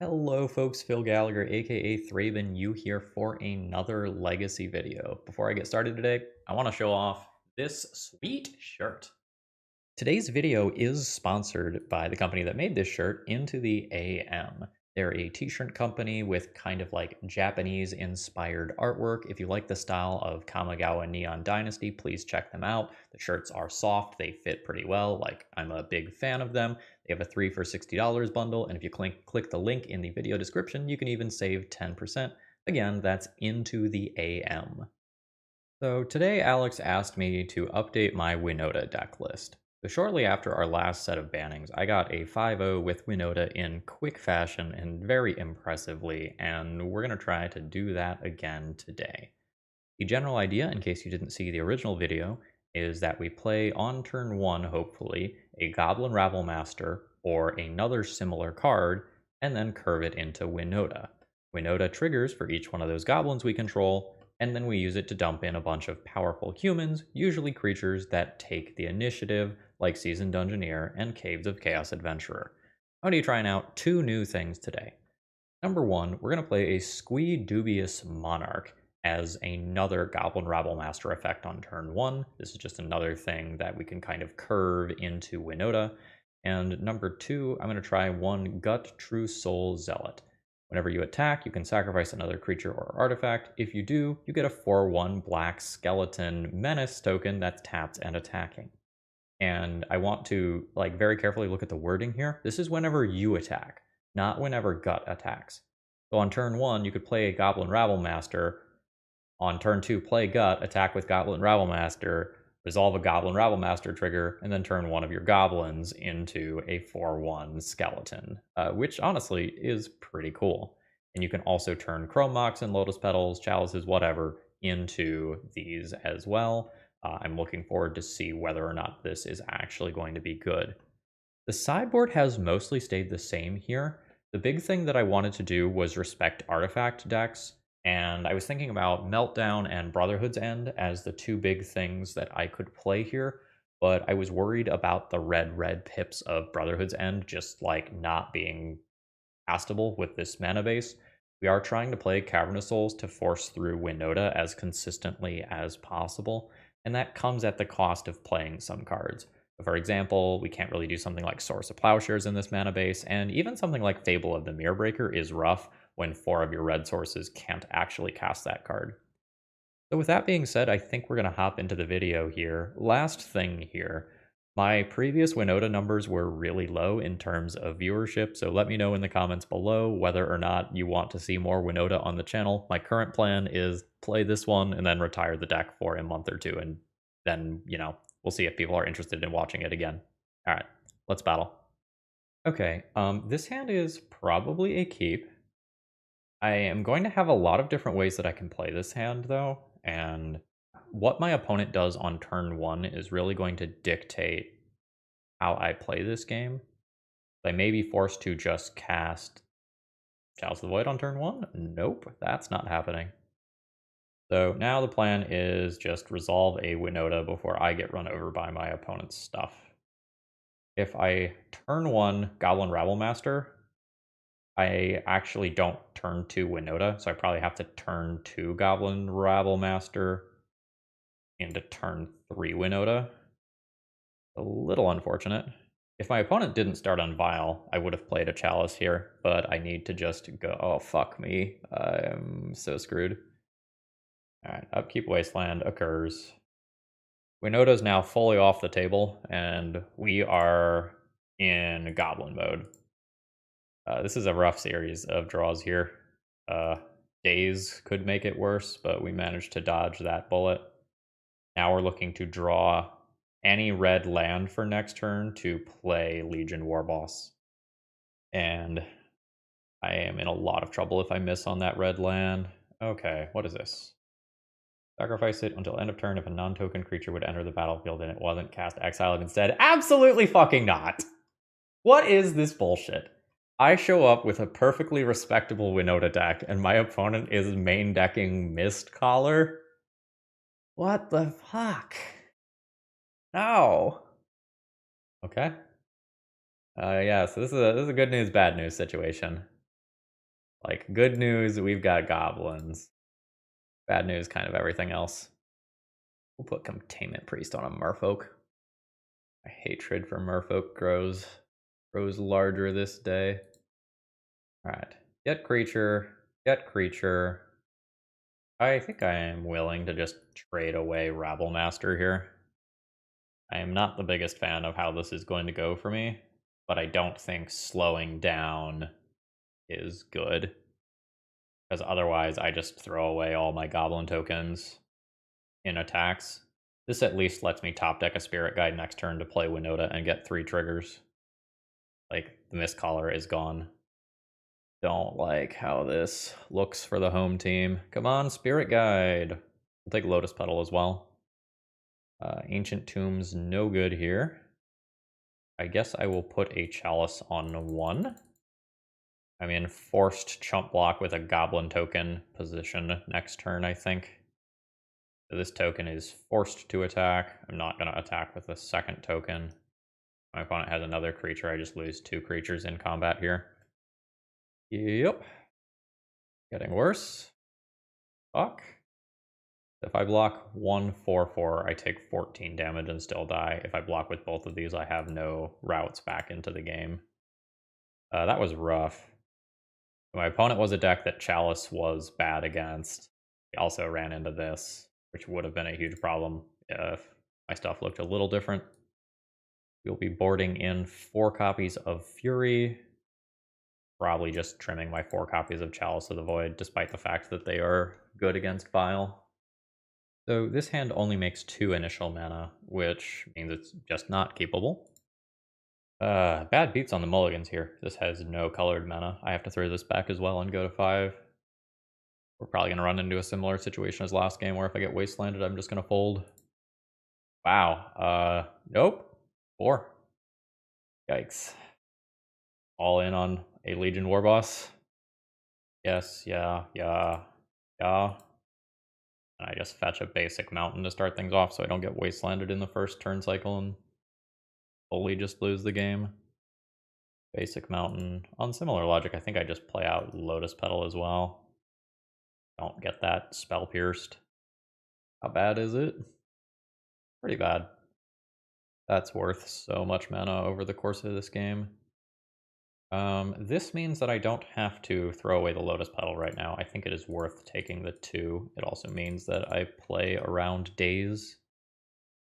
Hello folks, Phil Gallagher aka ThrabenU here for another legacy video. Before I get started today, I want to show off this sweet shirt. Today's video is sponsored by the company that made this shirt, Into the AM. They're a t-shirt company with kind of like Japanese inspired artwork. If you like the style of Kamigawa Neon Dynasty, please check them out. The shirts are soft, they fit pretty well, like I'm a big fan of them. They have a 3 for $60 bundle, and if you click the link in the video description, you can even save 10%. Again, that's Into the AM. So today Alex asked me to update my Winota deck list. So shortly after our last set of bannings, I got a 5-0 with Winota in quick fashion and very impressively, and we're going to try to do that again today. The general idea, in case you didn't see the original video, is that we play on turn 1, hopefully, a Goblin Rabblemaster or another similar card, and then curve it into Winota. Winota triggers for each one of those goblins we control, and then we use it to dump in a bunch of powerful humans, usually creatures that take the initiative, like Seasoned Dungeoneer and Caves of Chaos Adventurer. I'm going to be trying out two new things today. Number one, we're going to play a Squee Dubious Monarch as another Goblin Rabblemaster effect on turn 1. This is just another thing that we can kind of curve into Winota. And number two, I'm going to try one Gut True Soul Zealot. Whenever you attack, you can sacrifice another creature or artifact. If you do, you get a 4/1 black skeleton menace token that's tapped and attacking. And I want to very carefully look at the wording here. This is whenever you attack, not whenever Gut attacks. So on turn 1, you could play a Goblin Rabblemaster. On turn 2, play Gut, attack with Goblin Rabblemaster, resolve a Goblin Rabblemaster trigger, and then turn one of your goblins into a 4/1 skeleton, which honestly is pretty cool. And you can also turn Chrome Mox and Lotus Petals, Chalices, whatever, into these as well. I'm looking forward to see whether or not this is actually going to be good. The sideboard has mostly stayed the same here. The big thing that I wanted to do was respect artifact decks, and I was thinking about Meltdown and Brotherhood's End as the two big things that I could play here, but I was worried about the red pips of Brotherhood's End just not being castable with this mana base. We are trying to play Cavernous Souls to force through Winota as consistently as possible, and that comes at the cost of playing some cards. For example, we can't really do something like Source of Plowshares in this mana base, and even something like Fable of the Mirrorbreaker is rough when 4 of your red sources can't actually cast that card. So with that being said, I think we're going to hop into the video here. Last thing here, my previous Winota numbers were really low in terms of viewership, so let me know in the comments below whether or not you want to see more Winota on the channel. My current plan is play this one and then retire the deck for a month or two, and then, we'll see if people are interested in watching it again. All right, let's battle. Okay, this hand is probably a keep. I am going to have a lot of different ways that I can play this hand, though, and what my opponent does on turn 1 is really going to dictate how I play this game. I may be forced to just cast Chalice of the Void on turn 1. Nope, that's not happening. So now the plan is just resolve a Winota before I get run over by my opponent's stuff. If I turn 1 Goblin Rabblemaster, I actually don't turn 2 Winota, so I probably have to turn 2 Goblin Rabblemaster into turn 3 Winota. A little unfortunate. If my opponent didn't start on Vile, I would have played a Chalice here, but I need to just go, oh fuck me, I'm so screwed. Alright, Upkeep Wasteland occurs. Winota is now fully off the table, and we are in Goblin mode. This is a rough series of draws here. Days could make it worse, but we managed to dodge that bullet. Now we're looking to draw any red land for next turn to play Legion Warboss. And I am in a lot of trouble if I miss on that red land. Okay, what is this? Sacrifice it until end of turn if a non-token creature would enter the battlefield and it wasn't cast, exile it instead. Absolutely fucking not! What is this bullshit? I show up with a perfectly respectable Winota deck and my opponent is main decking Mist Collar? What the fuck? No. Okay. Yeah, so this is a good news, bad news situation. Like, good news, we've got goblins. Bad news, kind of everything else. We'll put Containment Priest on a Merfolk. My hatred for Merfolk grows larger this day. Alright. Get creature. Get creature. I think I am willing to just trade away Rabblemaster here. I am not the biggest fan of how this is going to go for me, but I don't think slowing down is good. Because otherwise I just throw away all my goblin tokens in attacks. This at least lets me top deck a Spirit Guide next turn to play Winota and get 3 triggers. Like, the Mistcaller is gone. Don't like how this looks for the home team. Come on, Spirit Guide. We'll take Lotus Petal as well. Ancient Tomb's no good here. I guess I will put a Chalice on 1. I'm in forced chump block with a Goblin token position next turn, I think. So this token is forced to attack. I'm not going to attack with a second token. My opponent has another creature. I just lose 2 creatures in combat here. Yep. Getting worse. Fuck. If I block 1/4/4, I take 14 damage and still die. If I block with both of these, I have no routes back into the game. That was rough. My opponent was a deck that Chalice was bad against. He also ran into this, which would have been a huge problem if my stuff looked a little different. We'll be boarding in 4 copies of Fury. Probably just trimming my 4 copies of Chalice of the Void, despite the fact that they are good against Vile. So this hand only makes 2 initial mana, which means it's just not keepable. Bad beats on the mulligans here. This has no colored mana. I have to throw this back as well and go to 5. We're probably going to run into a similar situation as last game, where if I get wastelanded, I'm just going to fold. Wow. Nope. 4. Yikes. All in on a Legion Warboss. Yes, yeah. And I just fetch a basic mountain to start things off so I don't get wastelanded in the first turn cycle and fully just lose the game. Basic mountain. On similar logic, I think I just play out Lotus Petal as well. Don't get that spell pierced. How bad is it? Pretty bad. That's worth so much mana over the course of this game. This means that I don't have to throw away the Lotus Petal right now. I think it is worth taking the 2. It also means that I play around days.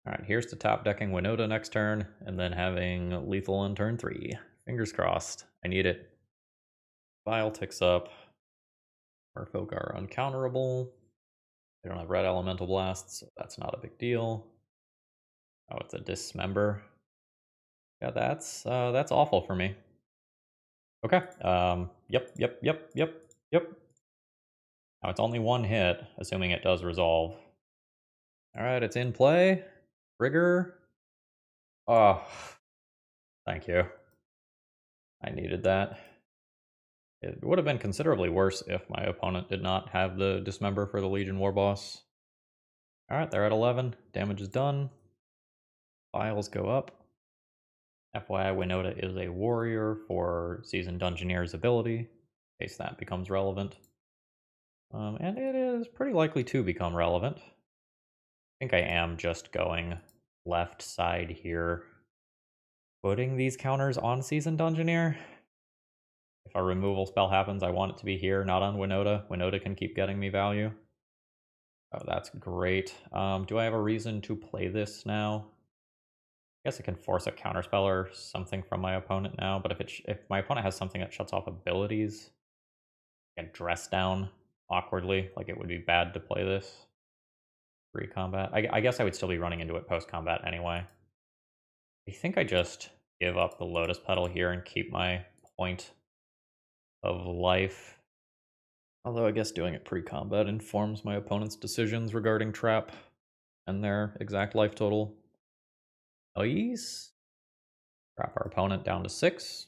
Alright, here's to top decking Winota next turn, and then having lethal on turn 3. Fingers crossed. I need it. Vile ticks up. Merfolk are uncounterable. They don't have red elemental blasts, so that's not a big deal. Oh, it's a dismember. Yeah, that's awful for me. Okay. Yep. Now it's only 1 hit, assuming it does resolve. Alright, it's in play. Trigger. Oh, thank you. I needed that. It would have been considerably worse if my opponent did not have the Dismember for the Legion Warboss. Alright, they're at 11. Damage is done. Files go up. FYI, Winota is a warrior for Seasoned Dungeoneer's ability, in case that becomes relevant. And it is pretty likely to become relevant. I think I am just going left side here. Putting these counters on Seasoned Dungeoneer. If a removal spell happens, I want it to be here, not on Winota. Winota can keep getting me value. Oh, that's great. Do I have a reason to play this now? I guess I can force a counterspell or something from my opponent now, but if my opponent has something that shuts off abilities, I can dress down awkwardly, like it would be bad to play this pre-combat. I guess I would still be running into it post-combat anyway. I think I just give up the Lotus Petal here and keep my point of life. Although I guess doing it pre-combat informs my opponent's decisions regarding trap and their exact life total. Please. Drop our opponent down to 6.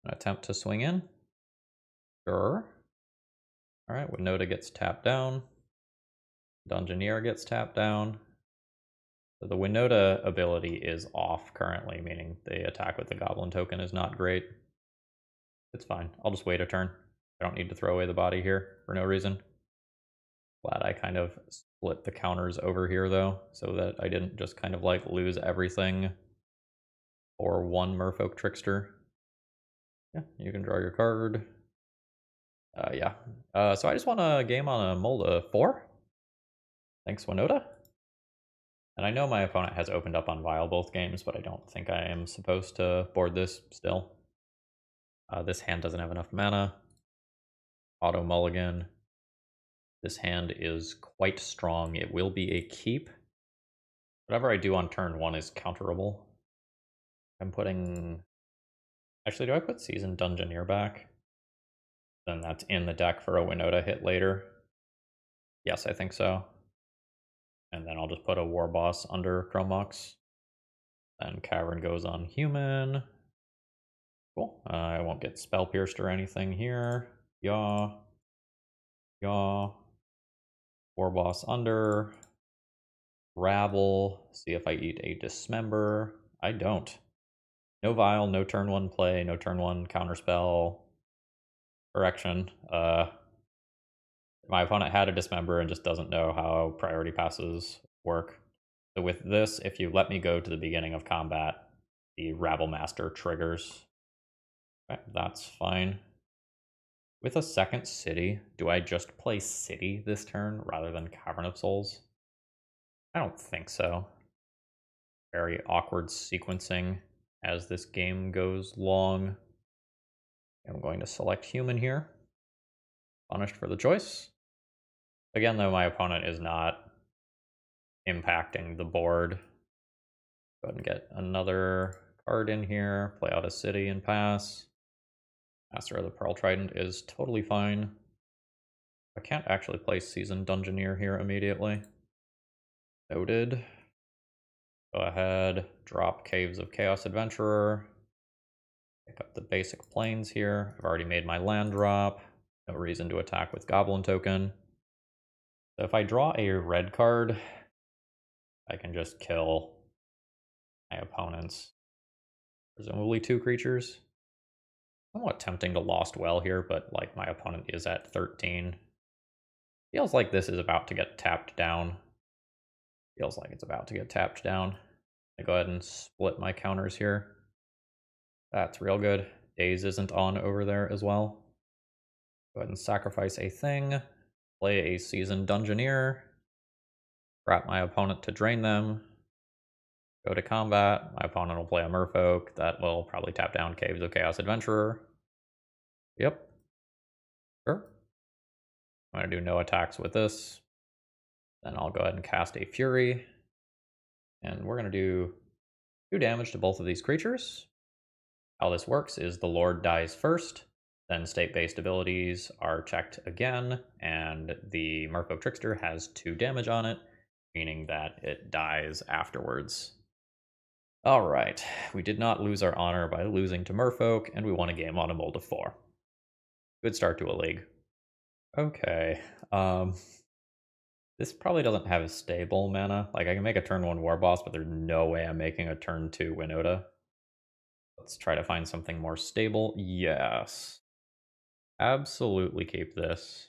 An attempt to swing in. Sure. Alright, Winota gets tapped down. Dungeoneer gets tapped down. So the Winota ability is off currently, meaning the attack with the Goblin token is not great. It's fine. I'll just wait a turn. I don't need to throw away the body here for no reason. Glad I kind of split the counters over here, though, so that I didn't just kind of, like, lose everything for one Merfolk Trickster. Yeah, you can draw your card. Yeah. So I just won a game on a mold of 4. Thanks, Winota. And I know my opponent has opened up on Vile both games, but I don't think I am supposed to board this still. This hand doesn't have enough mana. Auto mulligan. This hand is quite strong. It will be a keep. Whatever I do on turn 1 is counterable. I'm putting... Actually, do I put Seasoned Dungeoneer back? Then that's in the deck for a Winota hit later. Yes, I think so. And then I'll just put a Warboss under Chromox. Then Cavern goes on human. Cool. I won't get Spell Pierced or anything here. Yaw. Yaw. Warboss under. Rabble. See if I eat a Dismember. I don't. No Vile, no turn 1 play, no turn 1 counterspell. Correction. My opponent had a Dismember and just doesn't know how priority passes work. So with this, if you let me go to the beginning of combat, the Rabblemaster triggers. Okay, that's fine. With a second city, do I just play City this turn rather than Cavern of Souls? I don't think so. Very awkward sequencing as this game goes long. I'm going to select human here. Punished for the choice. Again, though, my opponent is not impacting the board. Go ahead and get another card in here, play out a city and pass. Master of the Pearl Trident is totally fine. I can't actually play Seasoned Dungeoneer here immediately. Noted. Go ahead, drop Caves of Chaos Adventurer. Pick up the basic planes here. I've already made my land drop. No reason to attack with Goblin Token. So if I draw a red card, I can just kill my opponent's presumably 2 creatures. Somewhat tempting to Lost Well here, but like my opponent is at 13. Feels like this is about to get tapped down. Feels like it's about to get tapped down. I go ahead and split my counters here. That's real good. Daze isn't on over there as well. Go ahead and sacrifice a thing. Play a Seasoned Dungeoneer. Trap my opponent to drain them. Go to combat. My opponent will play a Merfolk. That will probably tap down Caves of Chaos Adventurer. Yep. Sure. I'm going to do no attacks with this. Then I'll go ahead and cast a Fury. And we're going to do 2 damage to both of these creatures. How this works is the Lord dies first, then state-based abilities are checked again, and the Merfolk Trickster has 2 damage on it, meaning that it dies afterwards. Alright, we did not lose our honor by losing to Merfolk, and we won a game on a mold of 4. Good start to a league. Okay, this probably doesn't have a stable mana. Like, I can make a turn 1 Warboss, but there's no way I'm making a turn 2 Winota. Let's try to find something more stable. Yes. Absolutely keep this.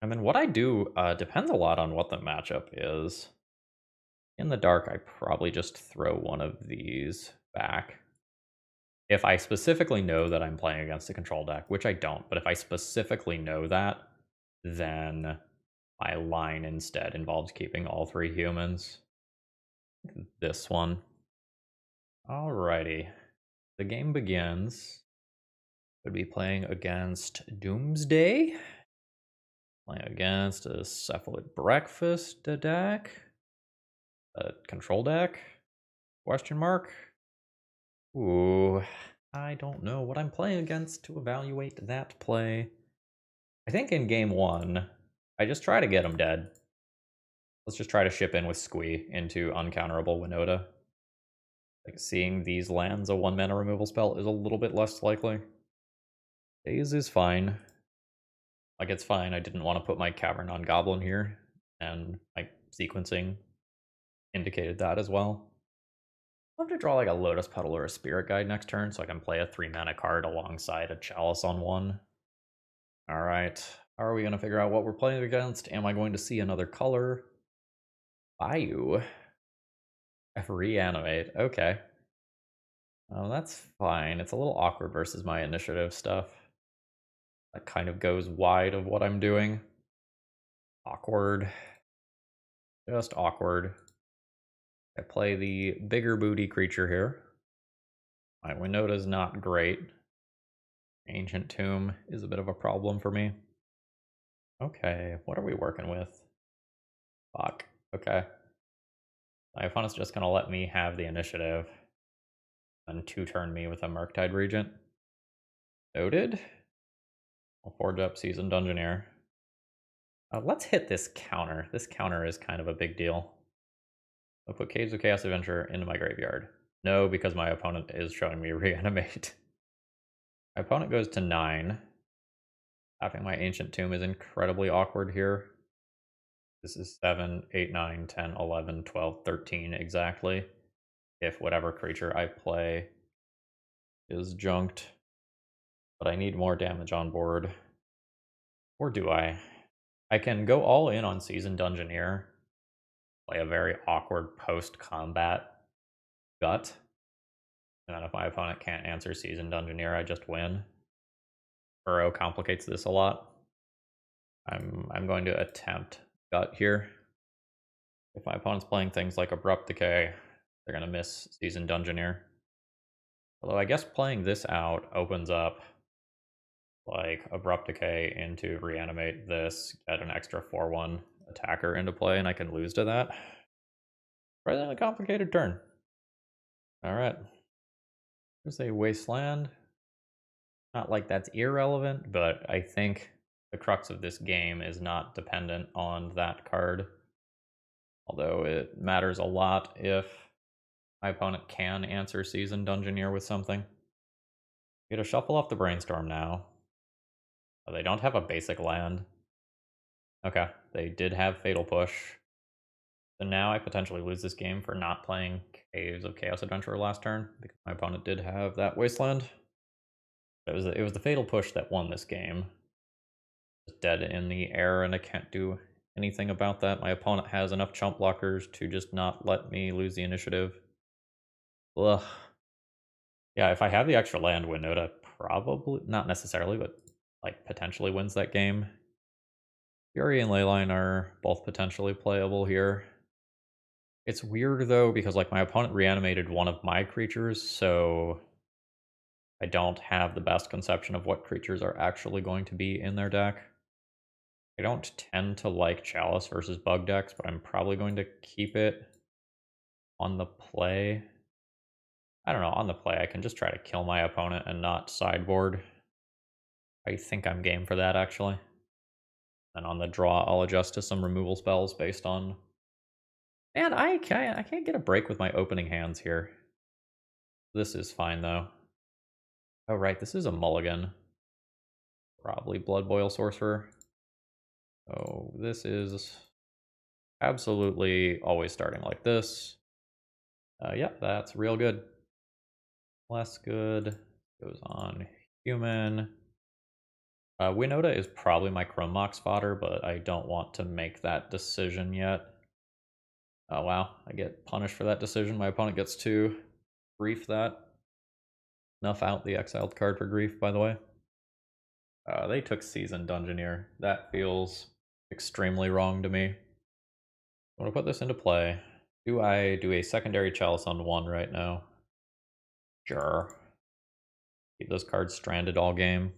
And then what I do depends a lot on what the matchup is. In the dark, I probably just throw one of these back. If I specifically know that I'm playing against a control deck, which I don't, but if I specifically know that, then my line instead involves keeping all 3 humans. This one. Alrighty. The game begins. Would be playing against Doomsday. Playing against a Cephalid Breakfast deck. A control deck? Question mark? Ooh, I don't know what I'm playing against to evaluate that play. I think in game 1, I just try to get him dead. Let's just try to ship in with Squee into uncounterable Winota. Like, seeing these lands a 1-mana removal spell is a little bit less likely. Daze is fine. Like, it's fine. I didn't want to put my Cavern on Goblin here, and my sequencing indicated that as well. I'll have to draw like a Lotus Petal or a Spirit Guide next turn so I can play a 3-mana card alongside a Chalice on 1. Alright. How are we going to figure out what we're playing against? Am I going to see another color? Bayou. Reanimate. Okay. That's fine. It's a little awkward versus my initiative stuff. That kind of goes wide of what I'm doing. Awkward. Just awkward. I play the bigger booty creature here. My Winota is not great. Ancient Tomb is a bit of a problem for me. Okay, what are we working with? Fuck. Okay. My opponent's just gonna let me have the initiative and two-turn me with a Murktide Regent. Noted. I'll forge up Seasoned Dungeoneer. Let's hit this counter. This counter is kind of a big deal. I'll put Caves of Chaos Adventure into my graveyard. No, because my opponent is showing me Reanimate. My opponent goes to 9. Tapping my Ancient Tomb is incredibly awkward here. This is 7, 8, 9, 10, 11, 12, 13 exactly. If whatever creature I play is junked. But I need more damage on board. Or do I? I can go all in on Seasoned Dungeoneer. Play a very awkward post-combat gut. And then if my opponent can't answer Seasoned Dungeoneer, I just win. Burrow complicates this a lot. I'm going to attempt gut here. If my opponent's playing things like Abrupt Decay, they're going to miss Seasoned Dungeoneer. Although I guess playing this out opens up like Abrupt Decay into Reanimate this, get an extra 4/1 attacker into play, and I can lose to that. Rather than a complicated turn. Alright. There's a Wasteland. Not like that's irrelevant, but I think the crux of this game is not dependent on that card. Although it matters a lot if my opponent can answer Seasoned Dungeoneer with something. Get a shuffle off the Brainstorm now. Oh, they don't have a basic land. Okay, they did have Fatal Push. So now I potentially lose this game for not playing Caves of Chaos Adventure last turn, because my opponent did have that Wasteland. It was the Fatal Push that won this game. Just dead in the air, and I can't do anything about that. My opponent has enough chump blockers to just not let me lose the initiative. Ugh. Yeah, if I have the extra land, Winota probably, not necessarily, but like potentially wins that game. Fury and Leyline are both potentially playable here. It's weird though, because like my opponent reanimated one of my creatures, so I don't have the best conception of what creatures are actually going to be in their deck. I don't tend to like Chalice versus Bug decks, but I'm probably going to keep it on the play. I don't know, on the play I can just try to kill my opponent and not sideboard. I think I'm game for that actually. And on the draw I'll adjust to some removal spells based on... And I can't get a break with my opening hands here. This is fine though. Oh right, this is a mulligan. Probably Blood Boil Sorcerer. Oh, this is absolutely always starting like this. Yep, that's real good. Less good. Goes on human. Winota is probably my Chrome Mox fodder, but I don't want to make that decision yet. Oh wow, I get punished for that decision. My opponent gets to grief that. Enough out the exiled card for grief, by the way. They took Seasoned Dungeoneer. That feels extremely wrong to me. I want to put this into play. Do I do a secondary Chalice on 1 right now? Sure. Keep those cards stranded all game.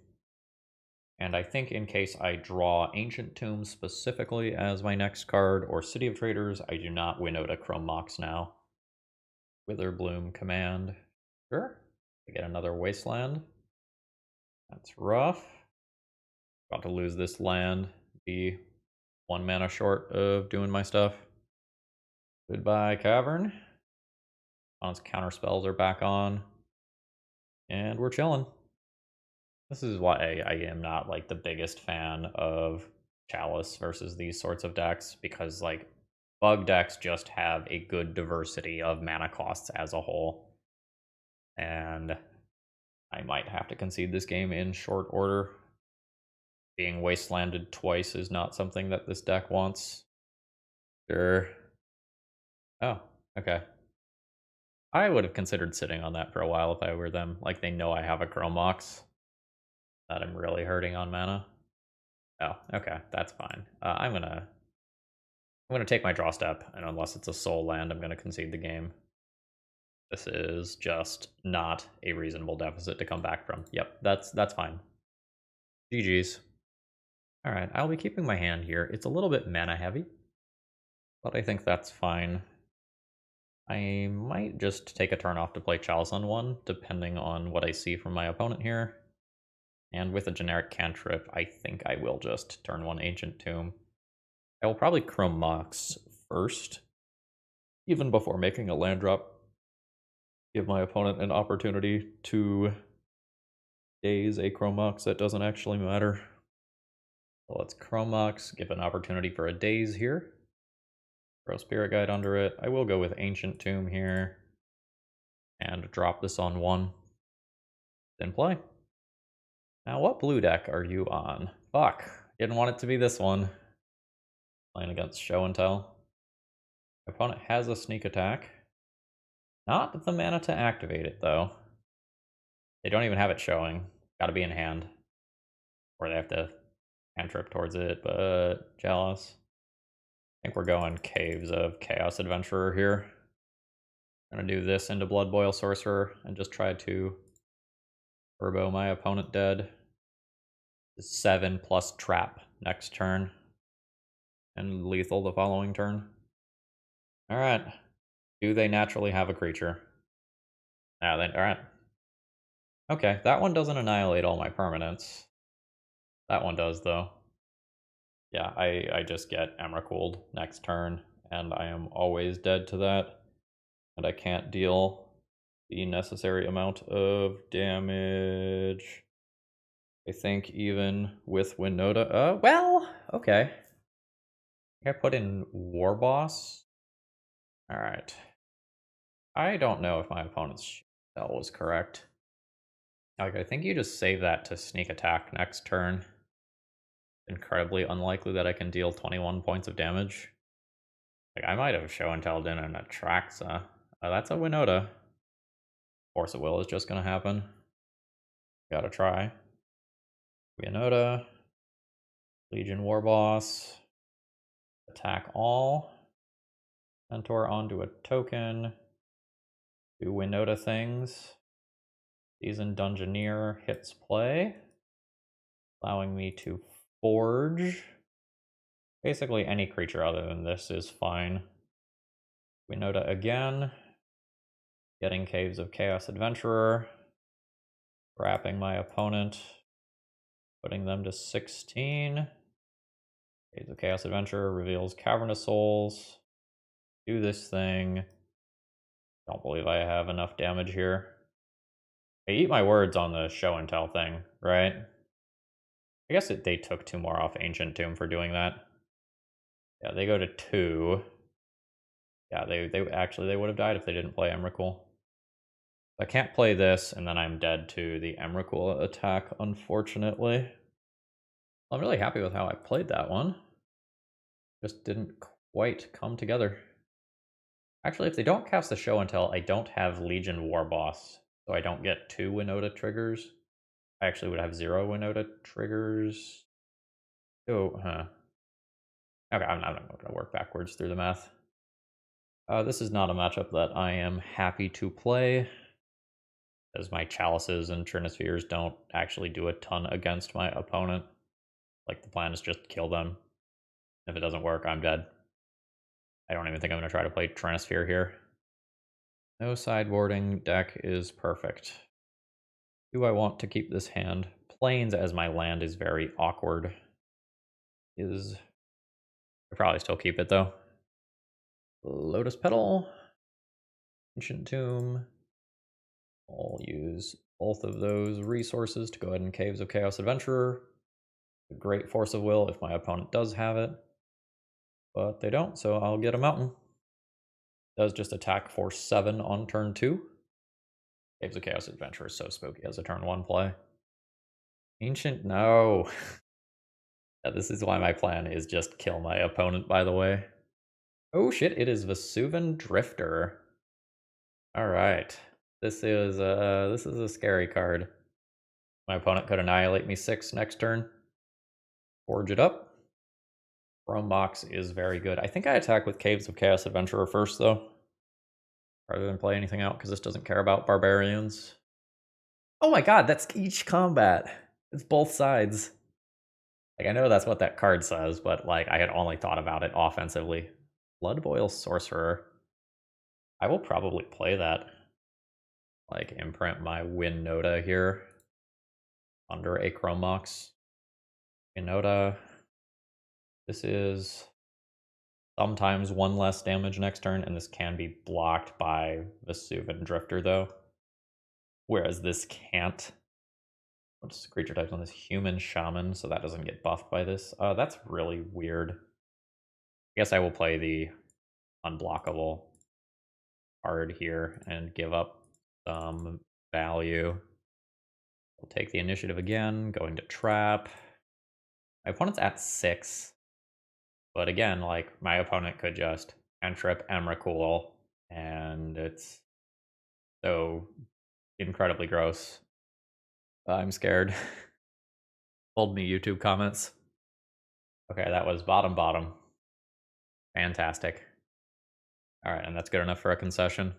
And I think in case I draw Ancient Tomb specifically as my next card, or City of Traders, I do not Winota Chrome Mox now. Witherbloom Command. Sure. I get another Wasteland. That's rough. About to lose this land. Be 1 mana short of doing my stuff. Goodbye, Cavern. Opponent's counter spells are back on. And we're chilling. This is why I am not like the biggest fan of Chalice versus these sorts of decks, because like bug decks just have a good diversity of mana costs as a whole. And I might have to concede this game in short order. being wastelanded twice is not something that this deck wants. Sure. Oh, okay. I would have considered sitting on that for a while if I were them. Like, they know I have a Chromox that I'm really hurting on mana. Oh, okay, that's fine. I'm gonna take my draw step, and unless it's a soul land, I'm gonna concede the game. This is just not a reasonable deficit to come back from. Yep, that's fine. GG's. Alright, I'll be keeping my hand here. It's a little bit mana heavy, but I think that's fine. I might just take a turn off to play Chalice on one, depending on what I see from my opponent here. And with a generic cantrip, I think I will just turn one Ancient Tomb. I will probably Chrome Mox first, even before making a land drop. Give my opponent an opportunity to daze a Chrome Mox that doesn't actually matter. So let's Chrome Mox, give an opportunity for a daze here. Throw Spirit Guide under it. I will go with Ancient Tomb here. And drop this on one. Then play. Now, what blue deck are you on? Fuck. Didn't want it to be this one. Playing against Show and Tell. My opponent has a sneak attack. Not the mana to activate it, though. They don't even have it showing. Gotta be in hand. Or they have to cantrip towards it, but jealous. I think we're going Caves of Chaos Adventurer here. I'm gonna do this into Blood Boil Sorcerer and just try to turbo my opponent dead. 7 plus trap next turn. And lethal the following turn. Alright. Do they naturally have a creature? Ah, then, alright. Okay, that one doesn't annihilate all my permanents. That one does, though. Yeah, I just get Emrakul next turn, and I am always dead to that. And I can't deal the necessary amount of damage. I think even with Winota. Well, okay. I put in Warboss. Alright. I don't know if my opponent's spell was correct. Like, I think you just save that to sneak attack next turn. Incredibly unlikely that I can deal 21 points of damage. Like, I might have Show and Tell in an Atraxa. That's a Winota. Force of Will is just gonna happen. Gotta try. Winota. Legion Warboss. Attack all. Mentor onto a token. Do Winota things. Seasoned Dungeoneer hits play. Allowing me to forge. Basically any creature other than this is fine. Winota again. Getting Caves of Chaos Adventurer. Wrapping my opponent. Putting them to 16. Caves of Chaos Adventurer reveals Cavernous Souls. Do this thing. Don't believe I have enough damage here. I eat my words on the Show and Tell thing, right? I guess they took 2 more off Ancient Tomb for doing that. Yeah, they go to 2. Yeah, they would have died if they didn't play Emrakul. I can't play this, and then I'm dead to the Emrakul attack, unfortunately. I'm really happy with how I played that one. Just didn't quite come together. Actually, if they don't cast the Show and Tell, I don't have Legion Warboss, so I don't get 2 Winota triggers. I actually would have 0 Winota triggers. Oh, huh. Okay, I'm not going to work backwards through the math. This is not a matchup that I am happy to play, as my Chalices and Trinispheres don't actually do a ton against my opponent. Like, the plan is just kill them. If it doesn't work, I'm dead. I don't even think I'm going to try to play Trinisphere here. No sideboarding, deck is perfect. Do I want to keep this hand? Plains as my land is very awkward. I'll probably still keep it, though. Lotus Petal. Ancient Tomb. I'll use both of those resources to go ahead and Caves of Chaos Adventurer. A great Force of Will if my opponent does have it. But they don't, so I'll get a Mountain. Does just attack for 7 on turn 2. Caves of Chaos Adventurer is so spooky as a turn 1 play. Ancient, no. Yeah, this is why my plan is just kill my opponent, by the way. Oh shit, it is Vesuvan Drifter. Alright. This is a scary card. My opponent could annihilate me 6 next turn. Forge it up. Chrome Box is very good. I think I attack with Caves of Chaos Adventurer first, though. Rather than play anything out, because this doesn't care about barbarians. Oh my god, that's each combat. It's both sides. Like, I know that's what that card says, but, like, I had only thought about it offensively. Bloodboil Sorcerer. I will probably play that. Like, imprint my Winota here. Under a Chrome Box. Winota. This is sometimes 1 less damage next turn, and this can be blocked by Vesuvan Drifter, though. Whereas this can't. What's creature types on this? Human Shaman, so that doesn't get buffed by this. That's really weird. I guess I will play the unblockable card here and give up some value. We'll take the initiative again, going to trap. My opponent's at 6. But again, like, my opponent could just cantrip Emrakul, and it's so incredibly gross. I'm scared. Hold me, YouTube comments. Okay, that was bottom. Fantastic. Alright, and that's good enough for a concession.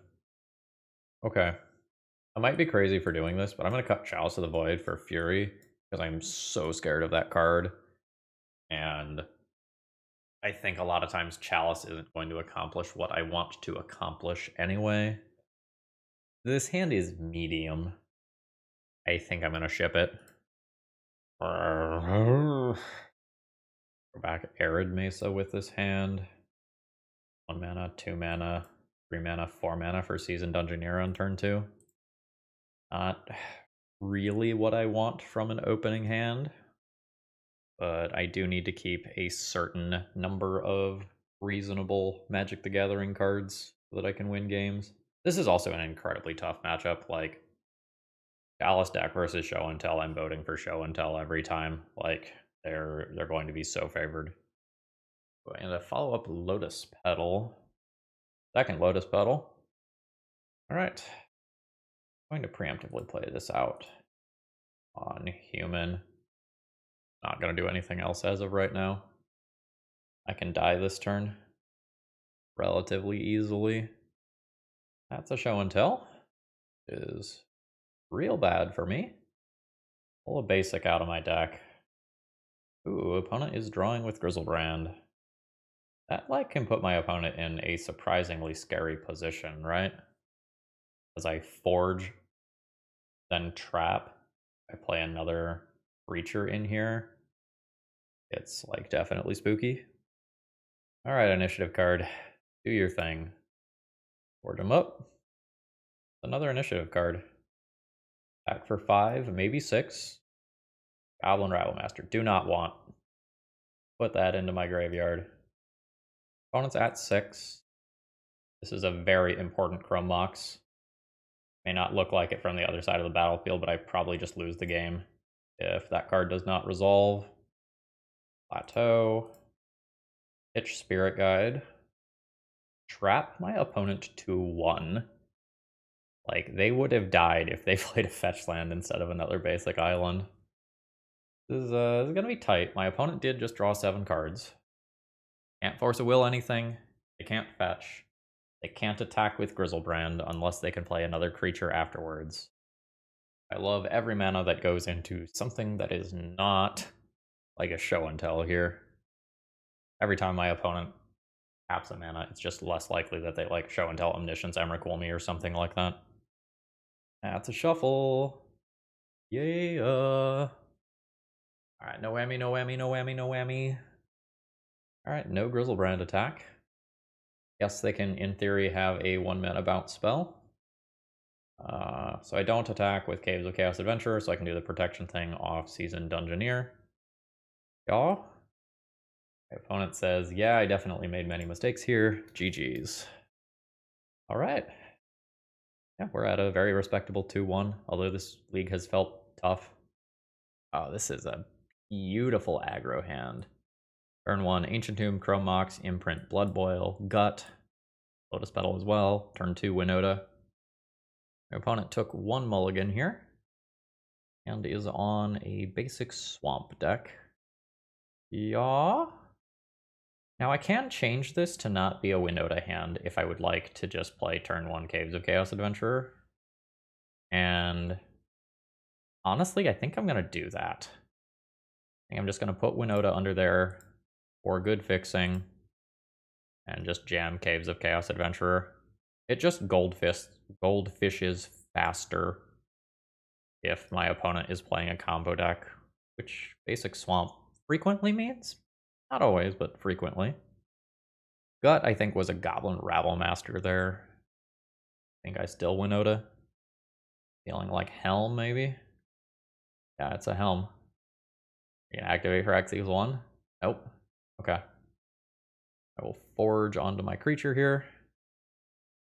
Okay. I might be crazy for doing this, but I'm going to cut Chalice of the Void for Fury, because I'm so scared of that card. And I think a lot of times Chalice isn't going to accomplish what I want to accomplish anyway. This hand is medium. I think I'm going to ship it. Go back Arid Mesa with this hand. 1 mana, 2 mana, 3 mana, 4 mana for Seasoned Dungeoneer on turn 2. Not really what I want from an opening hand, but I do need to keep a certain number of reasonable Magic the Gathering cards so that I can win games. This is also an incredibly tough matchup. Like, Chalice deck versus Show and Tell, I'm voting for Show and Tell every time. Like, they're going to be so favored. And a follow-up Lotus Petal. Second Lotus Petal. Alright. I'm going to preemptively play this out on human. Not going to do anything else as of right now. I can die this turn relatively easily. That's a Show and Tell. Is real bad for me. Pull a basic out of my deck. Ooh, opponent is drawing with Grizzlebrand. That, like, can put my opponent in a surprisingly scary position, right? As I forge, then trap. I play another creature in here. It's, like, definitely spooky. Alright, initiative card. Do your thing. Forge them up. Another initiative card. Back for 5, maybe 6. Goblin Rabblemaster. Do not want. Put that into my graveyard. Opponent's at 6. This is a very important Chrome Box. May not look like it from the other side of the battlefield, but I probably just lose the game if that card does not resolve. Plateau. Pitch Spirit Guide. Trap my opponent to 1. Like, they would have died if they played a fetch land instead of another basic island. This is gonna be tight. My opponent did just draw 7 cards. Can't force a will anything. They can't fetch. They can't attack with Grizzlebrand unless they can play another creature afterwards. I love every mana that goes into something that is not like a Show and Tell here. Every time my opponent taps a mana, it's just less likely that they, like, Show and Tell Omniscience Emrakul me or something like that. That's a shuffle. Yeah. Alright, no whammy, no whammy, no whammy, no whammy. Alright, no Grizzlebrand attack. Yes, they can, in theory, have a 1 mana bounce spell. So I don't attack with Caves of Chaos Adventurer, so I can do the protection thing off Seasoned Dungeoneer. Yeah. My opponent says, yeah, I definitely made many mistakes here. GG's. Alright. Yeah, we're at a very respectable 2-1, although this league has felt tough. Oh, this is a Beautiful aggro hand. Turn 1, Ancient Tomb, Chrome Mox, Imprint, Blood Boil, Gut, Lotus Petal as well. Turn 2, Winota. My opponent took 1 mulligan here and is on a basic swamp deck. Yeah. Now I can change this to not be a Winota hand if I would like to just play turn 1 Caves of Chaos Adventurer. And honestly, I think I'm going to do that. I think I'm just going to put Winota under there for good fixing and just jam Caves of Chaos Adventurer. It just goldfishes faster if my opponent is playing a combo deck, which basic swamp frequently means. Not always, but frequently. Gut, I think, was a Goblin Rabblemaster there. I think I still Winota. Feeling like Helm, maybe? Yeah, it's a Helm. You can activate for X equals 1? Nope. Okay. I will forge onto my creature here.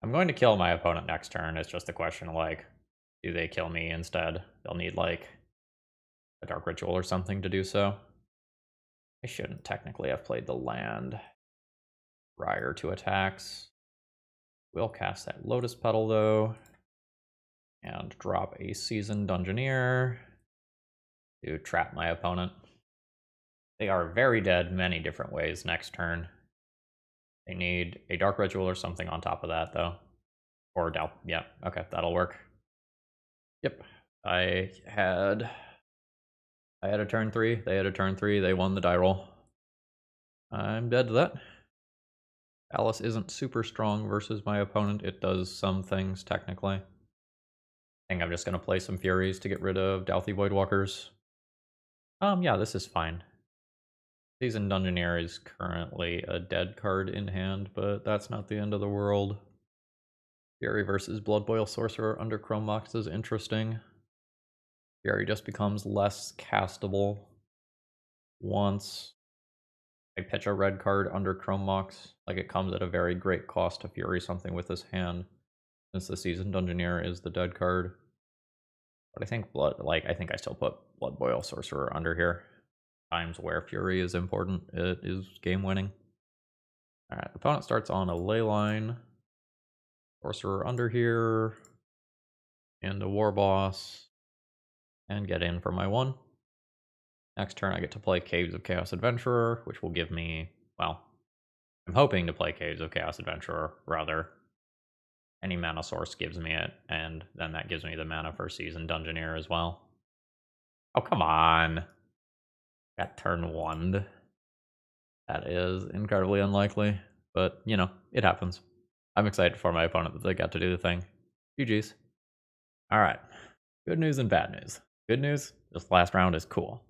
I'm going to kill my opponent next turn. It's just a question of, like, do they kill me instead? They'll need, like, a Dark Ritual or something to do so. I shouldn't technically have played the land prior to attacks. We'll cast that Lotus Petal, though, and drop a Seasoned Dungeoneer to trap my opponent. They are very dead many different ways next turn. They need a Dark Ritual or something on top of that, though. Or yeah, okay, that'll work. Yep, I had a turn 3, they had a turn 3, they won the die roll. I'm dead to that. Alice isn't super strong versus my opponent. It does some things, technically. I think I'm just going to play some Furies to get rid of Douthie Voidwalkers. Yeah, this is fine. Seasoned Dungeoneer is currently a dead card in hand, but that's not the end of the world. Fury versus Blood Boil Sorcerer under Chrome Mox is interesting. Fury just becomes less castable once I pitch a red card under Chrome Mox. Like, it comes at a very great cost to Fury something with this hand, since the Seasoned Dungeoneer is the dead card. But I think I think I still put Blood Boil Sorcerer under here. Times where Fury is important, it is game winning. Alright, opponent starts on a Leyline. Sorcerer under here. Into Warboss. And get in for my 1. Next turn I get to play Caves of Chaos Adventurer, which will give me, well, I'm hoping to play Caves of Chaos Adventurer, rather. Any mana source gives me it, and then that gives me the mana for Seasoned Dungeoneer as well. Oh, come on. Got turn 1. That is incredibly unlikely, but, you know, it happens. I'm excited for my opponent that they got to do the thing. GG's. Alright. Good news and bad news. Good news, this last round is cool.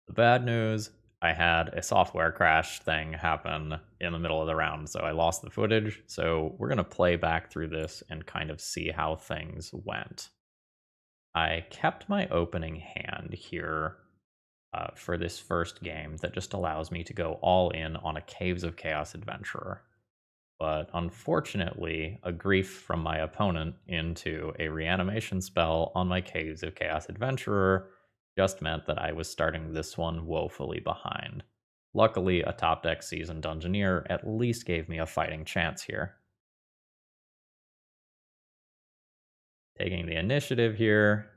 The bad news, I had a software crash thing happen in the middle of the round, so I lost the footage. So we're going to play back through this and kind of see how things went. I kept my opening hand here for this first game that just allows me to go all in on a Caves of Chaos Adventurer. But unfortunately, a grief from my opponent into a reanimation spell on my Caves of Chaos Adventurer just meant that I was starting this one woefully behind. Luckily, a top deck Seasoned Dungeoneer at least gave me a fighting chance here. Taking the initiative here,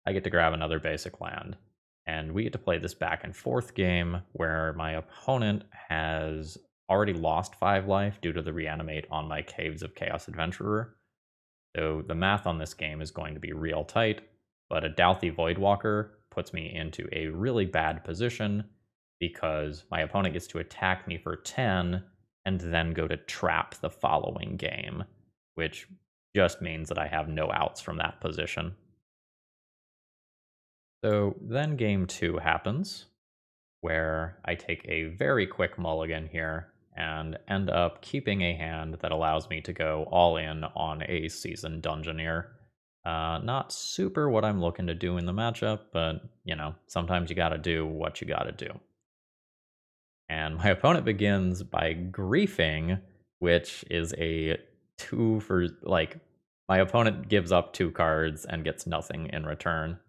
I get to grab another basic land. And we get to play this back and forth game where my opponent has already lost 5 life due to the reanimate on my Caves of Chaos Adventurer. So the math on this game is going to be real tight, but a Douthie Voidwalker puts me into a really bad position because my opponent gets to attack me for 10 and then go to trap the following game, which just means that I have no outs from that position. So then game 2 happens, where I take a very quick mulligan here and end up keeping a hand that allows me to go all in on a Seasoned Dungeoneer. Not super what I'm looking to do in the matchup, but, you know, sometimes you gotta do what you gotta do. And my opponent begins by griefing, which is a 2 for, like, my opponent gives up 2 cards and gets nothing in return.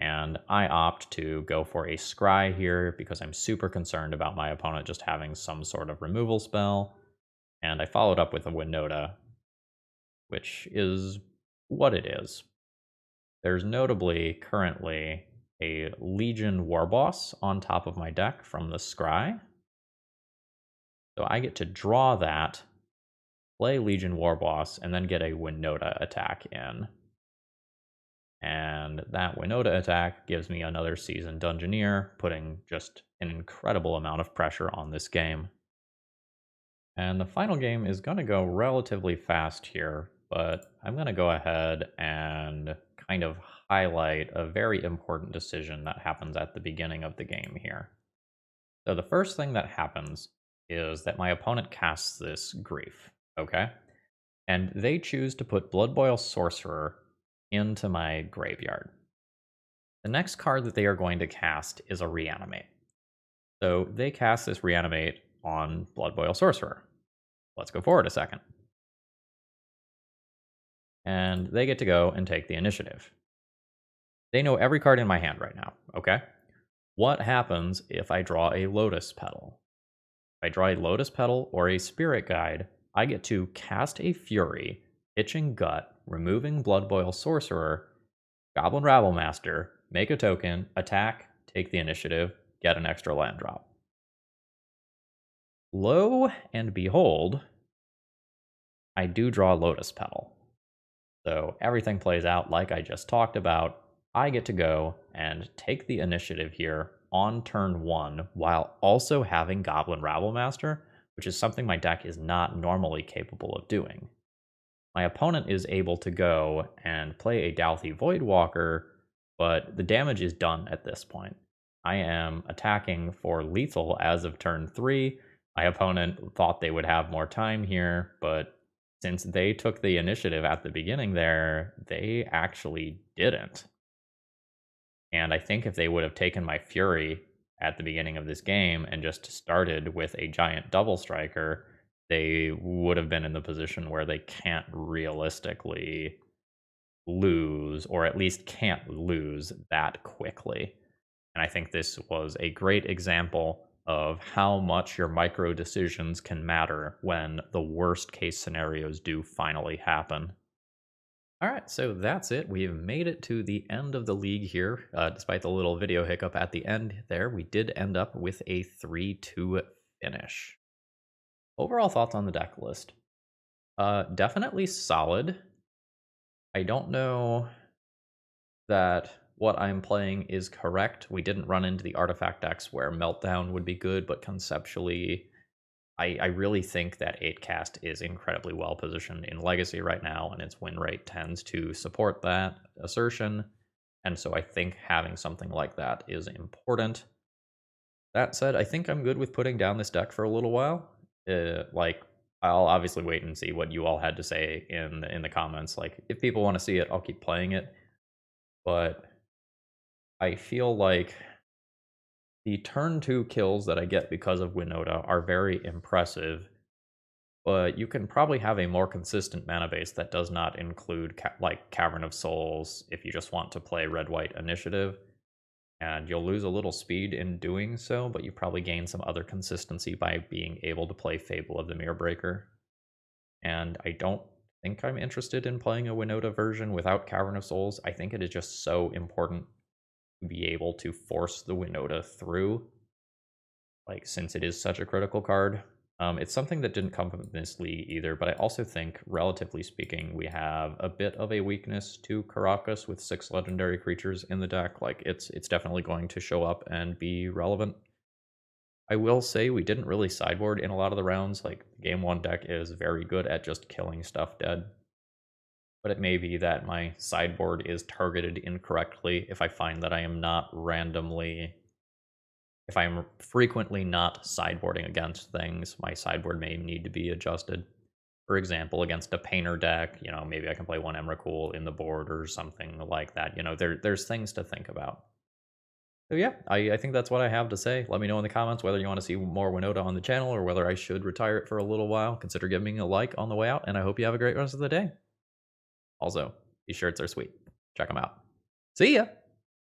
And I opt to go for a Scry here because I'm super concerned about my opponent just having some sort of removal spell. And I followed up with a Winota, which is what it is. There's notably currently a Legion Warboss on top of my deck from the Scry. So I get to draw that, play Legion Warboss, and then get a Winota attack in. And that Winota attack gives me another seasoned Dungeoneer, putting just an incredible amount of pressure on this game. And the final game is going to go relatively fast here, but I'm going to go ahead and kind of highlight a very important decision that happens at the beginning of the game here. So the first thing that happens is that my opponent casts this Grief, okay? And they choose to put Blood Boil Sorcerer into my graveyard. The next card that they are going to cast is a Reanimate. So they cast this Reanimate on Blood Boil Sorcerer. Let's go forward a second. And they get to go and take the initiative. They know every card in my hand right now, okay? What happens if I draw a Lotus Petal? If I draw a Lotus Petal or a Spirit Guide, I get to cast a Fury, Itching Gut, removing Blood Boil Sorcerer, Goblin Rabblemaster, make a token, attack, take the initiative, get an extra land drop. Lo and behold, I do draw Lotus Petal. So everything plays out like I just talked about. I get to go and take the initiative here on turn 1 while also having Goblin Rabblemaster, which is something my deck is not normally capable of doing. My opponent is able to go and play a Dauthi Voidwalker, but the damage is done at this point. I am attacking for lethal as of turn 3. My opponent thought they would have more time here, but since they took the initiative at the beginning there, they actually didn't. And I think if they would have taken my Fury at the beginning of this game and just started with a giant double striker, they would have been in the position where they can't realistically lose, or at least can't lose that quickly. And I think this was a great example of how much your micro decisions can matter when the worst case scenarios do finally happen. All right, so that's it. We've made it to the end of the league here. Despite the little video hiccup at the end there, we did end up with a 3-2 finish. Overall thoughts on the deck list. Definitely solid. I don't know that what I'm playing is correct. We didn't run into the artifact decks where Meltdown would be good, but conceptually, I really think that 8-cast is incredibly well positioned in Legacy right now, and its win rate tends to support that assertion. And so I think having something like that is important. That said, I think I'm good with putting down this deck for a little while. I'll obviously wait and see what you all had to say in the comments. Like, if people want to see it, I'll keep playing it. But I feel like the turn 2 kills that I get because of Winota are very impressive, but you can probably have a more consistent mana base that does not include Cavern of Souls if you just want to play red-white initiative, and you'll lose a little speed in doing so, but you probably gain some other consistency by being able to play Fable of the Mirrorbreaker. And I don't think I'm interested in playing a Winota version without Cavern of Souls. I think it is just so important to be able to force the Winota through, since it is such a critical card. It's something that didn't come from this league either, but I also think, relatively speaking, we have a bit of a weakness to Karakas with 6 legendary creatures in the deck. It's definitely going to show up and be relevant. I will say we didn't really sideboard in a lot of the rounds. Game 1 deck is very good at just killing stuff dead. But it may be that my sideboard is targeted incorrectly if I find that I am not randomly... If I'm frequently not sideboarding against things, my sideboard may need to be adjusted. For example, against a Painter deck, maybe I can play 1 Emrakul in the board or something like that. There's things to think about. So yeah, I think that's what I have to say. Let me know in the comments whether you want to see more Winota on the channel or whether I should retire it for a little while. Consider giving me a like on the way out, and I hope you have a great rest of the day. Also, these shirts are sweet. Check them out. See ya!